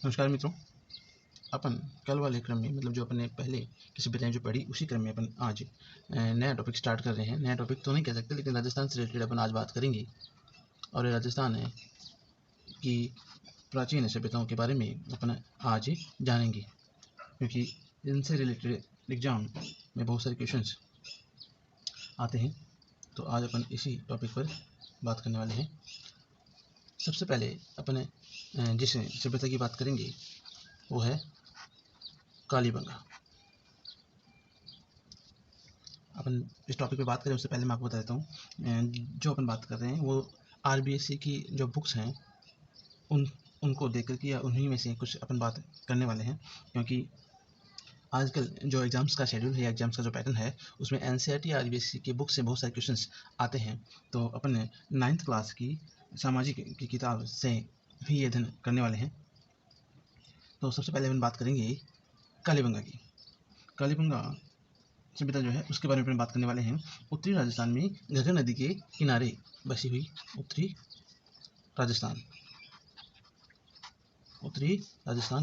नमस्कार मित्रों। अपन कल वाले क्रम में मतलब जो अपन ने पहले की सभ्यताएं जो पढ़ी उसी क्रम में अपन आज नया टॉपिक स्टार्ट कर रहे हैं। नया टॉपिक तो नहीं कह सकते, लेकिन राजस्थान से रिलेटेड अपन आज बात करेंगे और राजस्थान की प्राचीन सभ्यताओं के बारे में अपन आज जानेंगे, क्योंकि इनसे रिलेटेड एग्जाम में बहुत सारे क्वेश्चंस आते हैं। तो आज अपन इसी टॉपिक पर बात करने वाले हैं। सबसे पहले अपन जिस सभ्यता की बात करेंगे वो है कालीबंगा। अपन इस टॉपिक पे बात करें उससे पहले मैं आपको बता देता हूँ, जो अपन बात कर रहे हैं वो आरबीएससी की जो बुक्स हैं उनको देख करके या उन्हीं में से कुछ अपन बात करने वाले हैं, क्योंकि आजकल जो एग्ज़ाम्स का शेड्यूल है या एग्ज़ाम्स का जो पैटर्न है उसमें एनसीईआरटी या आरबीएससी के बुक से बहुत सारे क्वेश्चंस आते हैं। तो अपन 9th क्लास की सामाजिक की किताब से भी ये अध्ययन करने वाले हैं। तो सबसे पहले अपन बात करेंगे कालीबंगा की। कालीबंगा सभ्यता जो है उसके बारे में अपन बात करने वाले हैं। उत्तरी राजस्थान में घग्गर नदी के किनारे बसी हुई उत्तरी राजस्थान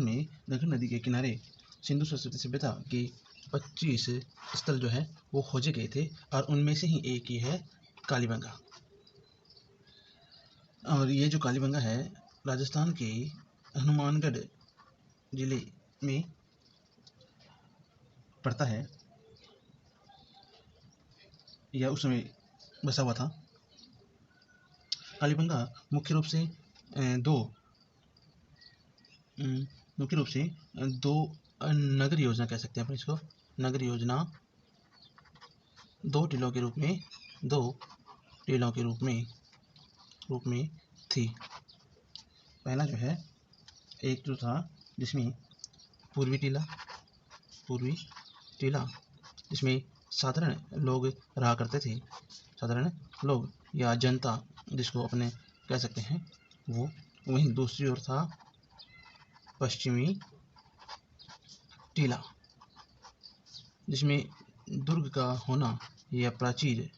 में घग्गर नदी के किनारे सिंधु सरस्वती सभ्यता के 25 स्थल जो है वो खोजे गए थे और उनमें से ही एक ही है कालीबंगा। और ये जो कालीबंगा है राजस्थान के हनुमानगढ़ जिले में पड़ता है या उस समय बसा हुआ था। कालीबंगा मुख्य रूप से दो नगर योजना कह सकते हैं अपन इसको। नगर योजना दो टीलों के रूप में थी। पहला जो है एक जो था जिसमें पूर्वी टीला जिसमें साधारण लोग रहा करते थे, साधारण लोग या जनता जिसको अपने कह सकते हैं वो। वहीं दूसरी ओर था पश्चिमी टीला जिसमें दुर्ग का होना या प्राचीर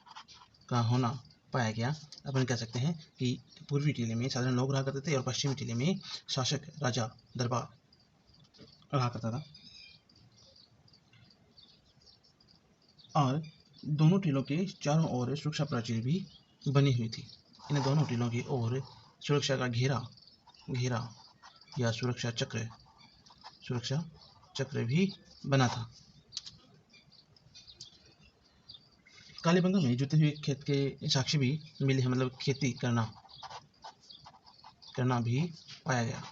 का होना पाया गया। अपन कह सकते हैं कि पूर्वी टीले में साधारण लोग रहा करते थे और पश्चिमी टीले में शासक राजा दरबार रहा करता था। और दोनों टीलों के चारों ओर सुरक्षा प्राचीर भी बनी हुई थी। इन दोनों टीलों की ओर सुरक्षा का घेरा या सुरक्षा चक्र भी बना था। कालीबंगा में जुते हुए खेत के साक्ष्य भी मिले हैं, मतलब खेती करना भी पाया गया।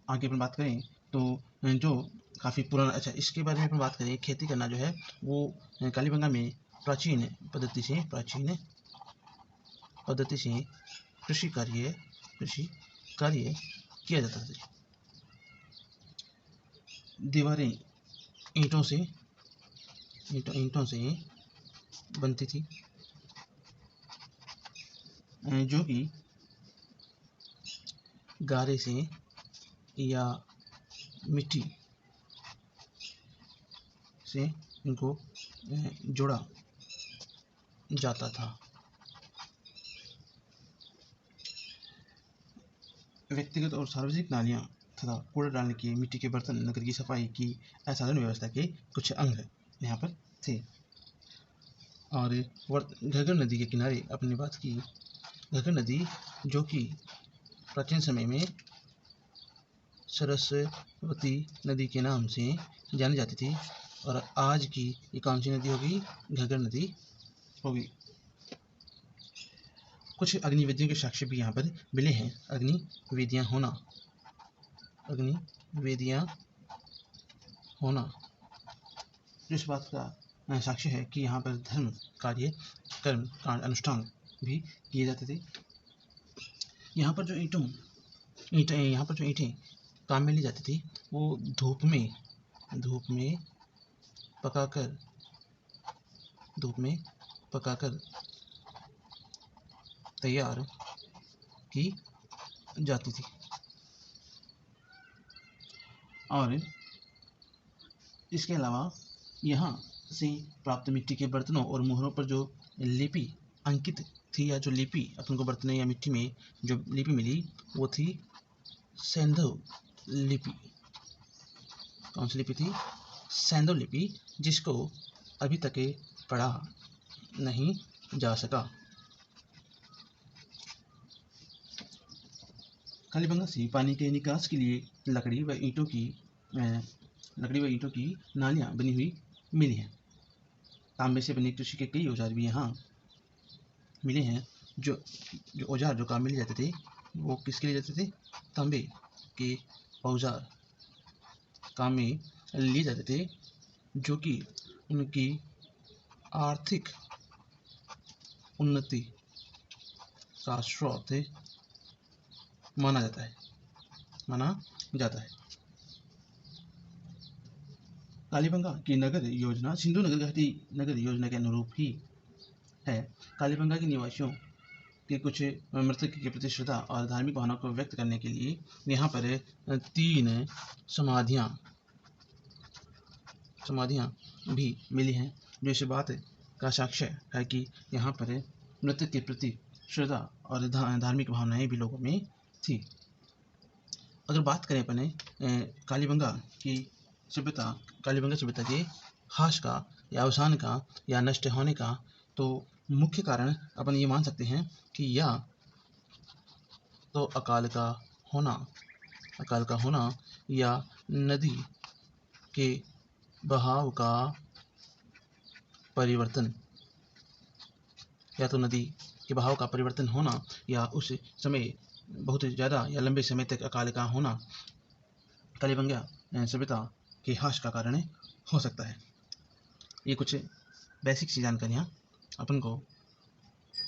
आगे अपन बात करें तो जो काफ़ी पुराना, इसके बारे में अपन बात करें, खेती करना जो है वो कालीबंगा में प्राचीन पद्धति से कृषि कार्य किया जाता था। दीवारें ईंटों से बनती थी, जो कि गारे से या मिट्टी से इनको जोड़ा जाता था। व्यक्तिगत और सार्वजनिक नालियाँ तथा कूड़ा डालने की, मिट्टी के बर्तन, नगर की सफाई की असाधारण व्यवस्था के कुछ अंग यहाँ पर थे। और घग्गर नदी के किनारे अपनी बात की। घग्गर नदी जो कि प्राचीन समय में सरस्वती नदी के नाम से जानी जाती थी, और आज की ये कौन सी नदी होगी? घग्गर नदी होगी। कुछ अग्निवेदियों के साक्ष्य भी यहाँ पर मिले हैं। अग्निवेदियाँ होना इस बात का साक्ष्य है कि यहाँ पर धर्म कार्य, कर्म कांड, अनुष्ठान भी किए जाते थे। यहाँ पर जो ईंटें काम में ली जाती थी वो धूप में पकाकर तैयार की जाती थी। और इसके अलावा यहाँ से प्राप्त मिट्टी के बर्तनों और मोहरों पर जो लिपि अंकित थी, या जो लिपि अपन को बर्तन या मिट्टी में जो लिपि मिली वो थी सैंधव लिपि। कौन सी लिपि थी? सैंधव लिपि, जिसको अभी तक पढ़ा नहीं जा सका। कालीबंगा से पानी के निकास के लिए लकड़ी व ईंटों की नालियाँ बनी हुई मिली हैं। तांबे से बने कृषि के कई औजार भी यहाँ मिले हैं। जो औजार जो काम में लिए जाते थे वो किसके लिए जाते थे? तांबे के औजार काम में लिए जाते थे, जो कि उनकी आर्थिक उन्नति का स्रोत माना जाता है। कालीबंगा की नगर योजना सिंधु नगर घाटी नगर योजना के अनुरूप ही है। कालीबंगा के निवासियों के कुछ मृतक के प्रति श्रद्धा और धार्मिक भावना को व्यक्त करने के लिए यहाँ पर 3 समाधियाँ भी मिली हैं, जो इस बात का साक्ष्य है कि यहाँ पर मृतक के प्रति श्रद्धा और धार्मिक भावनाएं भी लोगों में थी। अगर बात करें अपने कालीबंगा सभ्यता के ह्रास का या अवसान का या नष्ट होने का, तो मुख्य कारण अपन ये मान सकते हैं कि या तो अकाल का होना या नदी के बहाव का परिवर्तन, होना, या उस समय बहुत ज़्यादा या लंबे समय तक अकाल का होना कालीबंगा सभ्यता के ह्रास का कारण हो सकता है। ये कुछ बेसिक सी जानकारियाँ अपन को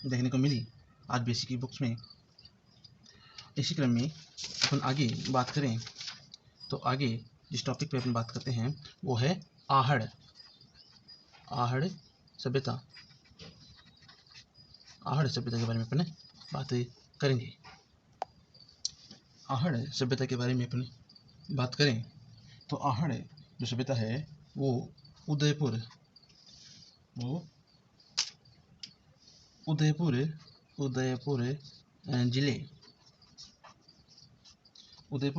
देखने को मिली आरबीएससी की बुक्स में। इसी क्रम में अपन आगे बात करें तो आगे जिस टॉपिक पे अपन बात करते हैं वो है आहड़ सभ्यता के बारे में अपन बात करेंगे। आहड़ सभ्यता के बारे में अपन बात करें तो आहड़ जो सभ्यता है वो उदयपुर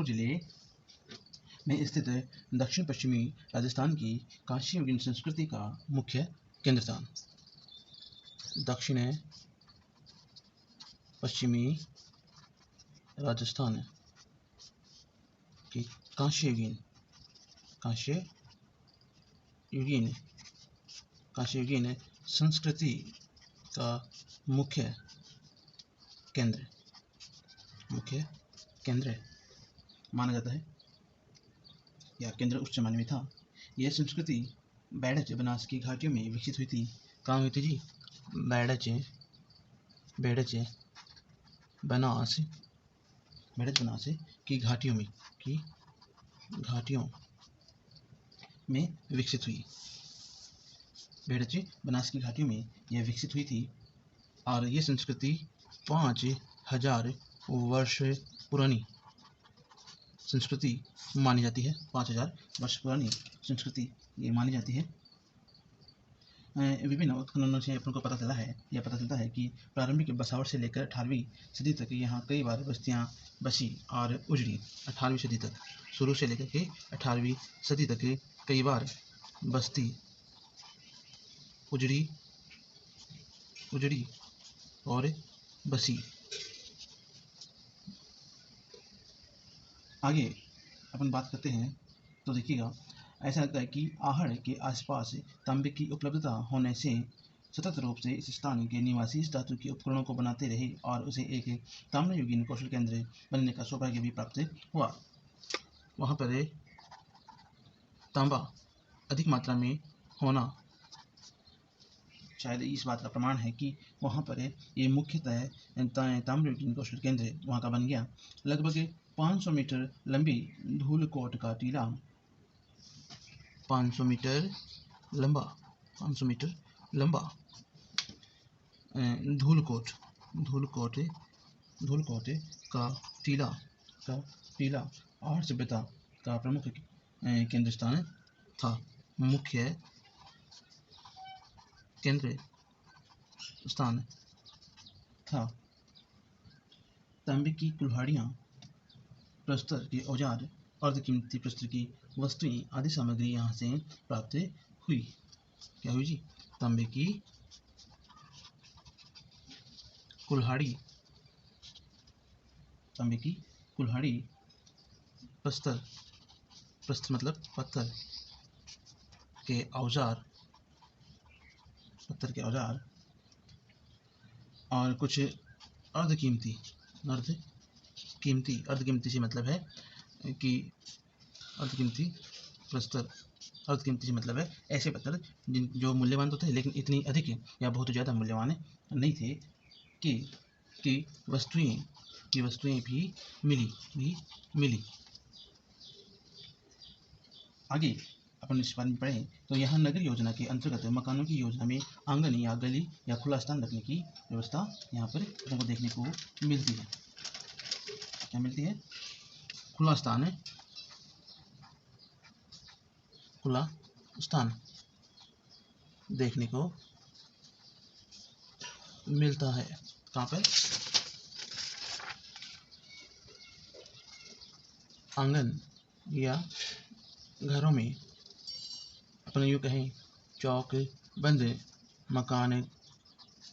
जिले में स्थित दक्षिण पश्चिमी राजस्थान की कांस्य युगीन संस्कृति का मुख्य केंद्र था। दक्षिण पश्चिमी राजस्थान की कांस्य युगीन संस्कृति का मुख्य केंद्र माना जाता है, या केंद्र उस जमाने में था। यह संस्कृति बैडच बनास की घाटियों में विकसित हुई थी। कहाँ हुई थी जी? बैडच बनास की घाटियों में विकसित हुई। बैडच बनास की घाटियों में यह विकसित हुई थी और ये संस्कृति 5000 वर्ष पुरानी संस्कृति मानी जाती है। 5000 वर्ष पुरानी संस्कृति ये मानी जाती है। विभिन्न उत्खननों से अपन को पता चलता है कि प्रारंभिक बसावट से लेकर 18वीं सदी तक यहाँ कई बार बस्तियाँ बसी और उजड़ी। 18वीं सदी तक, शुरू से लेकर के 18वीं सदी तक कई बार बस्ती उजड़ी और बसी। आगे अपन बात करते हैं तो देखिएगा, ऐसा लगता है कि आहड़ के आसपास तांबे की उपलब्धता होने से सतत रूप से इस स्थान के निवासी इस धातु के उपकरणों को बनाते रहे और उसे एक ताम्र युगीन कौशल केंद्र बनने का सौभाग्य भी प्राप्त हुआ। वहाँ पर तांबा अधिक मात्रा में होना शायद इस बात का प्रमाण है कि वहाँ पर ये मुख्यतः ताम्र युगीन कौशल केंद्र वहाँ का बन गया। लगभग 500 मीटर लंबी धूलकोट का टीला 500 मीटर लंबा धूलकोट का टीला आहड़ सभ्यता का प्रमुख केंद्र स्थान था। मुख्य केंद्र स्थान था। तांबे की कुल्हाड़ियाँ, प्रस्तर के औजार, अर्धकीमती प्रस्तर की वस्तुएं आदि सामग्री यहाँ से प्राप्त हुई। क्या हुई जी? तांबे की कुल्हाड़ी, तांबे की कुल्हाड़ी, प्रस्तर, प्रस्तर मतलब पत्थर के औजार, पत्थर के औजार, और कुछ अर्धकीमती, अर्धकीमती से मतलब है कि अर्धकीमती प्रस्तर, अर्धकीमती से मतलब है ऐसे पत्थर जिन जो मूल्यवान तो थे लेकिन इतनी अधिक या बहुत ज़्यादा मूल्यवान नहीं थे कि वस्तुएं भी मिली। आगे अपन इस बारे में पढ़ें तो यहाँ नगर योजना के अंतर्गत मकानों की योजना में आंगन या गली या खुला स्थान रखने की व्यवस्था यहाँ पर हमको देखने को मिलती है। क्या मिलती है? खुला स्थान, खुला स्थान देखने को मिलता है। कहाँ पर? आंगन या घरों में, अपन यूँ कहें चौक बंद मकान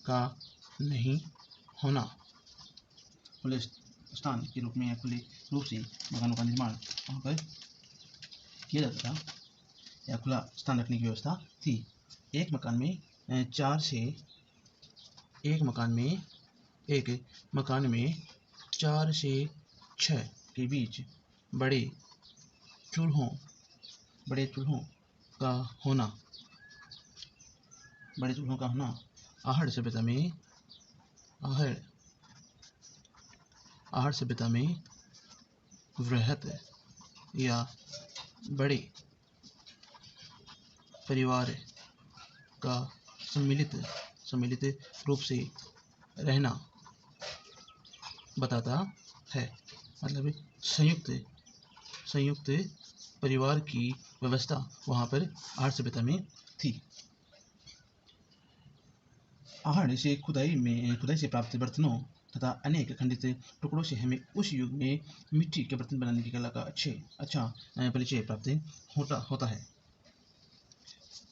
का नहीं होना। खुले स्थान के रूप में या खुले रूप से मकानों का निर्माण वहाँ पर किया जाता था या खुला स्थान रखने की व्यवस्था थी। एक मकान में 4 से 6 के बीच बड़े चूल्हों का होना, आहड़ सभ्यता में वृहत या बड़े परिवार का सम्मिलित रूप से रहना बताता है। मतलब संयुक्त परिवार की व्यवस्था वहाँ पर आहड़ सभ्यता में थी। आहड़ से खुदाई से प्राप्त बर्तनों तथा अनेक खंडित टुकड़ों से हमें उस युग में मिट्टी के बर्तन बनाने की कला का अच्छा परिचय प्राप्त होता है।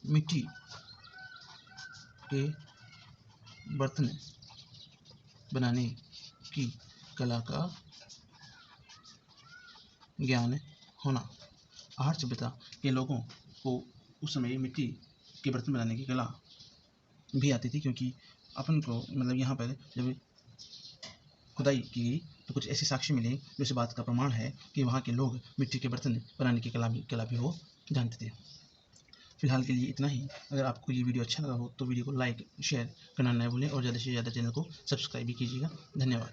मिट्टी के बर्तन बनाने की कला का ज्ञान होना। आहड़ सभ्यता के लोगों को उस समय मिट्टी के बर्तन बनाने की कला भी आती थी, क्योंकि अपन को मतलब यहाँ पर जब खुदाई की गई तो कुछ ऐसे साक्ष्य मिले जो इस बात का प्रमाण है कि वहाँ के लोग मिट्टी के बर्तन बनाने की कला भी वो जानते थे। फिलहाल के लिए इतना ही। अगर आपको ये वीडियो अच्छा लगा हो तो वीडियो को लाइक शेयर करना न भूलें और ज़्यादा से ज़्यादा चैनल को सब्सक्राइब भी कीजिएगा। धन्यवाद।